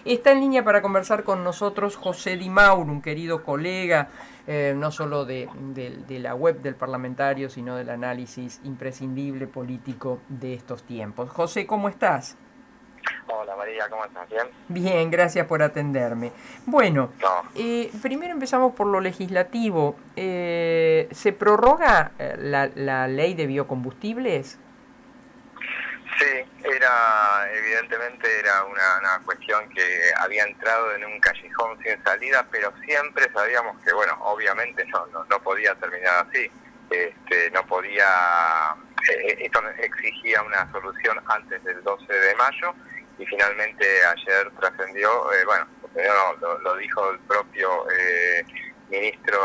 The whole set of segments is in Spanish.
Está en línea para conversar con nosotros José Di Mauro, un querido colega, no solo de la web del parlamentario, sino del análisis imprescindible político de estos tiempos. José, ¿cómo estás? Hola María, ¿cómo estás? ¿Bien? Bien, gracias por atenderme. Bueno, No. primero empezamos por lo legislativo. ¿Se prorroga la ley de biocombustibles? Sí, evidentemente era una cuestión que había entrado en un callejón sin salida, pero siempre sabíamos que, bueno, obviamente no podía terminar así. No podía, esto exigía una solución antes del 12 de mayo y finalmente ayer trascendió, lo dijo el propio ministro,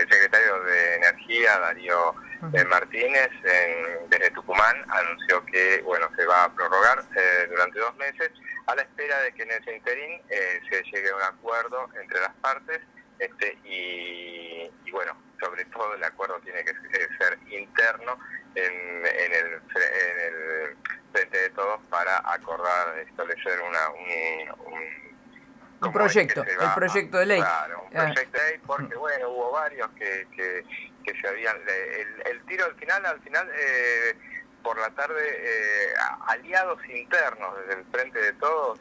secretario de Energía, Darío Martínez, desde Tucumán, anunció que se va a prorrogar durante 2 meses, a la espera de que en ese interín se llegue a un acuerdo entre las partes, y sobre todo el acuerdo tiene que ser interno en el frente de todos para acordar, establecer Un cómo es que proyecto, se el va proyecto de ley. claro, un proyecto de ley, porque hubo varios que se habían, el tiro al final, por la tarde, aliados internos desde el frente de todos,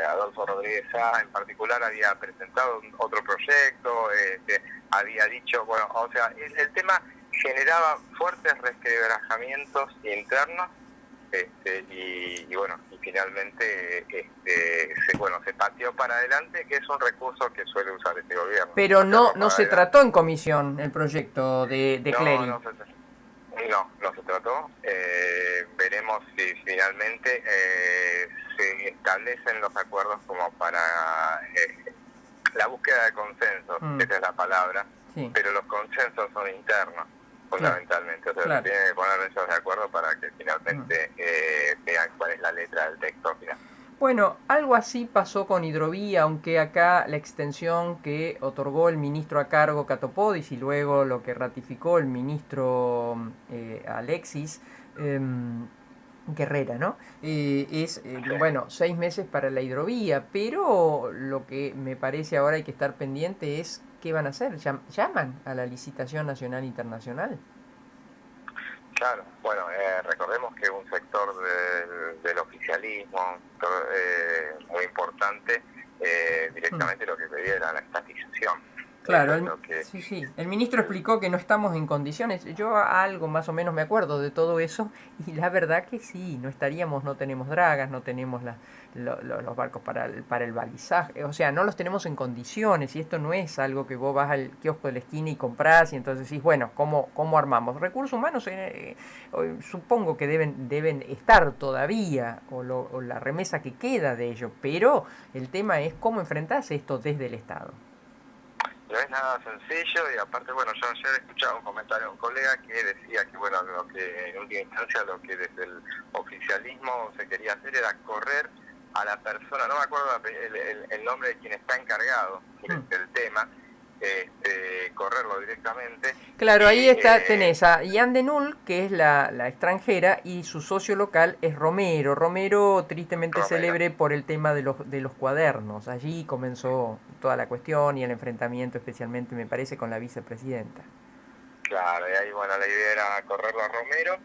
Adolfo Rodríguez Sá en particular había presentado otro proyecto, había dicho, el tema generaba fuertes resquebrajamientos internos, y finalmente se pateó para adelante, que es un recurso que suele usar este gobierno, Pero patearlo no para se adelante. trató en comisión el proyecto de No, Clery. no se trató. Veremos si finalmente se establecen los acuerdos como para la búsqueda de consensos, esa es la palabra, Sí, pero los consensos son internos, claro, fundamentalmente. O sea, se claro. tienen que poner ellos de acuerdo para que finalmente vean cuál es la letra del texto final. Bueno, algo así pasó con Hidrovía, aunque acá la extensión que otorgó el ministro a cargo Catopodis y luego lo que ratificó el ministro Alexis Guerrera, ¿no? Sí. 6 meses para la hidrovía, pero lo que me parece ahora hay que estar pendiente es qué van a hacer. ¿Llaman a la licitación nacional e internacional? Claro, recordemos que un sector del oficialismo, un sector muy importante, Mm. directamente lo que pedía era la estatización. Claro, Eso es lo que... sí, sí. El ministro explicó que no estamos en condiciones. Yo algo más o menos me acuerdo de todo eso y la verdad que sí, no estaríamos, no tenemos dragas, no tenemos los barcos para el balizaje, o sea, no los tenemos en condiciones y esto no es algo que vos vas al kiosco de la esquina y comprás y entonces decís, bueno, ¿cómo armamos? Recursos humanos supongo que deben estar todavía o la remesa que queda de ello, pero el tema es cómo enfrentarse esto desde el Estado. No es nada sencillo y aparte, yo ayer escuchaba un comentario de un colega que decía que, lo que en última instancia lo que desde el oficialismo se quería hacer era correr a la persona, no me acuerdo el nombre de quien está encargado del tema, correrlo directamente Claro, ahí y está, tenés a Ian Denul, que es la extranjera, y su socio local es Romero. Romero, tristemente Romero. célebre por el tema de los cuadernos. Allí comenzó toda la cuestión y el enfrentamiento, especialmente, me parece, con la vicepresidenta. Claro, y ahí la idea era correrlo a Romero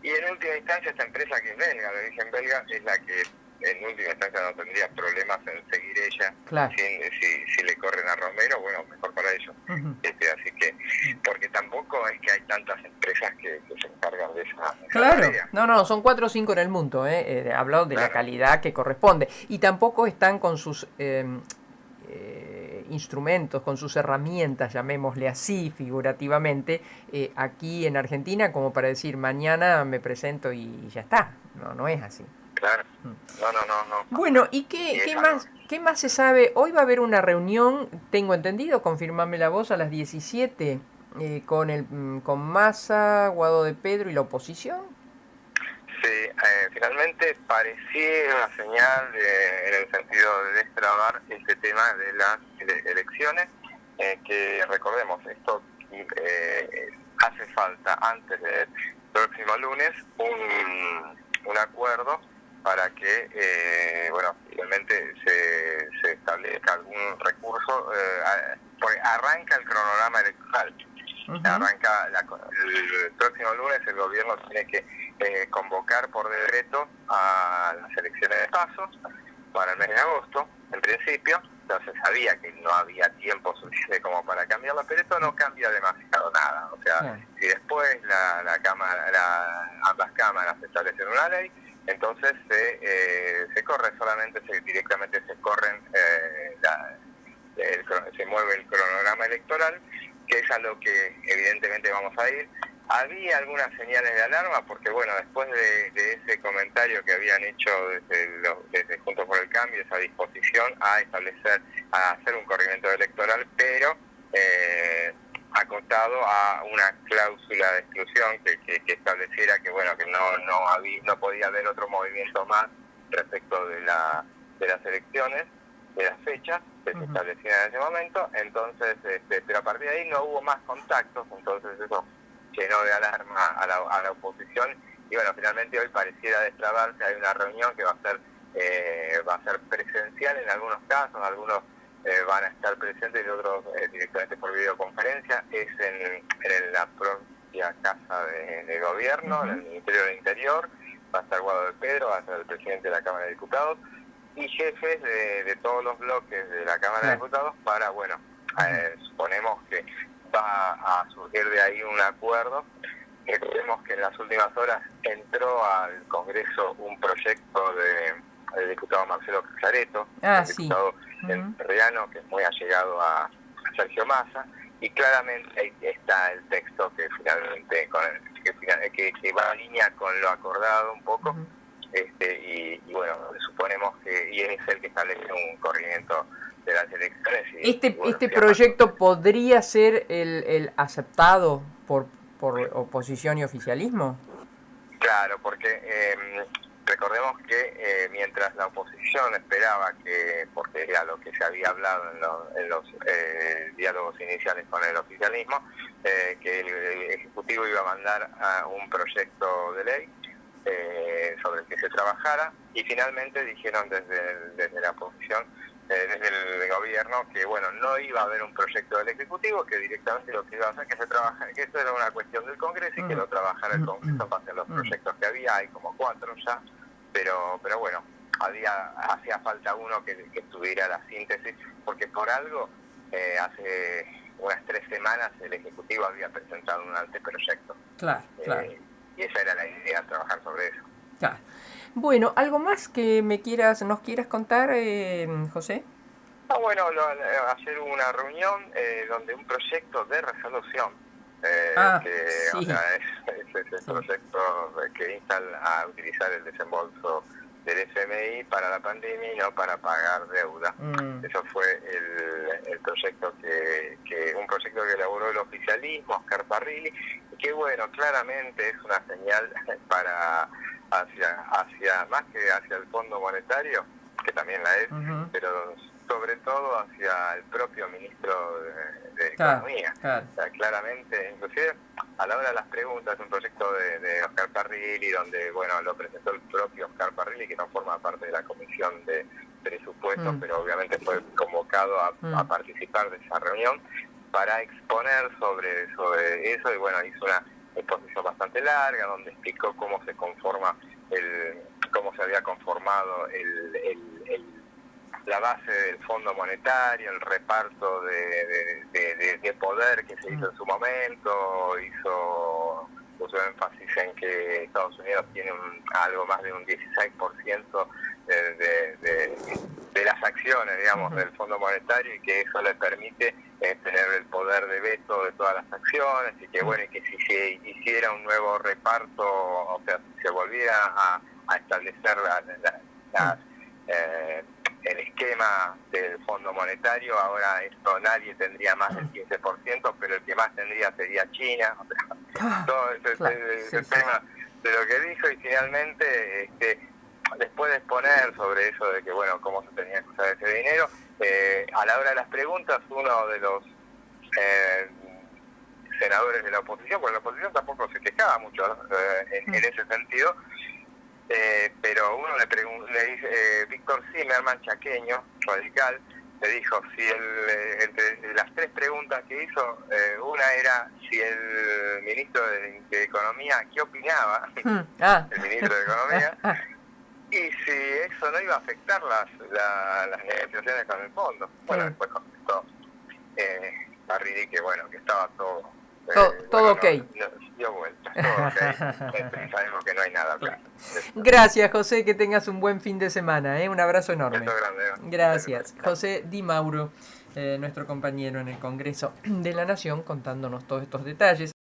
y en última instancia esta empresa que es belga, de origen belga, es la que en última instancia no tendría problemas en seguir ella Claro. si le corren a Romero, mejor para ellos. Ujú. Así que, porque tampoco es que hay tantas empresas que se encargan de esa Claro, tarea. no, no, son 4 o 5 en el mundo, hablado de la Claro, calidad que corresponde. Y tampoco están con sus instrumentos, con sus herramientas, llamémosle así figurativamente, aquí en Argentina, como para decir mañana me presento y ya está. No, no es así. claro. No Bueno, pasa. ¿y Y es algo. qué más se sabe? Hoy va a haber una reunión, tengo entendido, confirmame la voz, a las 17 con Massa, Guado de Pedro y la oposición. Sí, finalmente parecía una señal en el sentido de destrabar este tema de las elecciones, que recordemos, esto hace falta antes del próximo lunes un acuerdo para que finalmente se luego tiene que convocar por decreto a las elecciones de PASO para el mes de agosto, en principio. Entonces sabía que no había tiempo suficiente como para cambiarla, pero esto no cambia demasiado nada. O sea, si después ambas cámaras establecen una ley, entonces se corre, directamente se corren, se mueve el cronograma electoral, que es a lo que evidentemente vamos a ir. Había algunas señales de alarma porque, bueno, después de ese comentario que habían hecho desde Juntos por el Cambio, esa disposición a hacer un corrimiento electoral, pero acotado a una cláusula de exclusión que estableciera que, bueno, que no podía haber otro movimiento más respecto de las elecciones, de las fechas que se establecían en ese momento. Entonces, pero a partir de ahí no hubo más contactos, entonces eso llenó de alarma a la oposición, y bueno, finalmente hoy pareciera destrabarse. Hay una reunión que va a ser presencial en algunos casos, algunos van a estar presentes y otros directamente por videoconferencia. Es en la propia Casa de Gobierno, en el Ministerio del Interior. Va a estar Guado de Pedro, va a ser el presidente de la Cámara de Diputados, y jefes de todos los bloques de la Cámara de Diputados para, bueno, suponemos que va a surgir de ahí un acuerdo. Recordemos que en las últimas horas entró al Congreso un proyecto del diputado Marcelo Casareto, diputado entrerriano, que es muy allegado a Sergio Massa, y claramente ahí está el texto que finalmente que va en línea con lo acordado un poco. Y bueno, suponemos que es el que establece un corrimiento de las elecciones. Este proyecto podría ser el aceptado por oposición y oficialismo. Claro, porque recordemos que mientras la oposición esperaba porque era lo que se había hablado en los diálogos iniciales con el oficialismo, que el Ejecutivo iba a mandar a un proyecto de ley sobre el que se trabajara, y finalmente dijeron desde la oposición, desde el gobierno, que bueno, no iba a haber un proyecto del Ejecutivo, que directamente lo que iba a hacer que esto era una cuestión del Congreso y que lo trabajara el Congreso en base a los proyectos que había. Hay como 4 ya, pero bueno, hacía falta uno que tuviera la síntesis, porque por algo hace unas 3 semanas el Ejecutivo había presentado un anteproyecto. Claro. Y esa era la idea, trabajar sobre eso. Claro. Bueno, ¿algo más que nos quieras contar, José? Bueno, ayer hubo una reunión donde un proyecto de resolución, o sea, es el proyecto que insta a utilizar el desembolso del FMI para la pandemia y no para pagar deuda. Eso fue el proyecto un proyecto que elaboró el oficialismo, Oscar Parrilli, y que, bueno, claramente es una señal hacia más que hacia el Fondo Monetario, que también la es, pero sobre todo hacia el propio ministro de Economía. Claro. O sea, claramente, inclusive a la hora de las preguntas, un proyecto de Oscar Parrilli, donde, bueno, lo presentó el propio Oscar Parrilli, que no forma parte de la comisión de presupuestos, pero obviamente fue convocado a participar de esa reunión para exponer sobre eso, y bueno, hizo una exposición bastante larga donde explicó cómo se había conformado la base del Fondo Monetario, el reparto de poder que se hizo en su momento. Puso énfasis en que Estados Unidos tiene algo más de un 16% de las acciones, digamos, del Fondo Monetario, y que eso le permite tener el poder de veto de todas las acciones, y que, bueno, y que si se hiciera un nuevo reparto, o sea, si se volviera a establecer el esquema del Fondo Monetario, ahora esto nadie tendría más del 15%, pero el que más tendría sería China. O sea, todo ese tema de lo que dijo, y finalmente después de exponer sobre eso de que, bueno, cómo se tenía que usar ese dinero, a la hora de las preguntas, uno de los senadores de la oposición, porque la oposición tampoco se quejaba mucho en ese sentido, pero uno le dice, Víctor Zimmerman, chaqueño, radical, te dijo si entre las tres preguntas que hizo, una era si el ministro de Economía, ¿qué opinaba? El ministro de Economía, y si eso no iba a afectar las negociaciones con el fondo. Bueno, después contestó Parrini que bueno, que estaba todo todo ok. Dio vueltas, todo ok. Sabemos que no hay nada acá. Gracias, José, que tengas un buen fin de semana, un abrazo enorme. Grande, gracias. José Di Mauro, nuestro compañero en el Congreso de la Nación, contándonos todos estos detalles.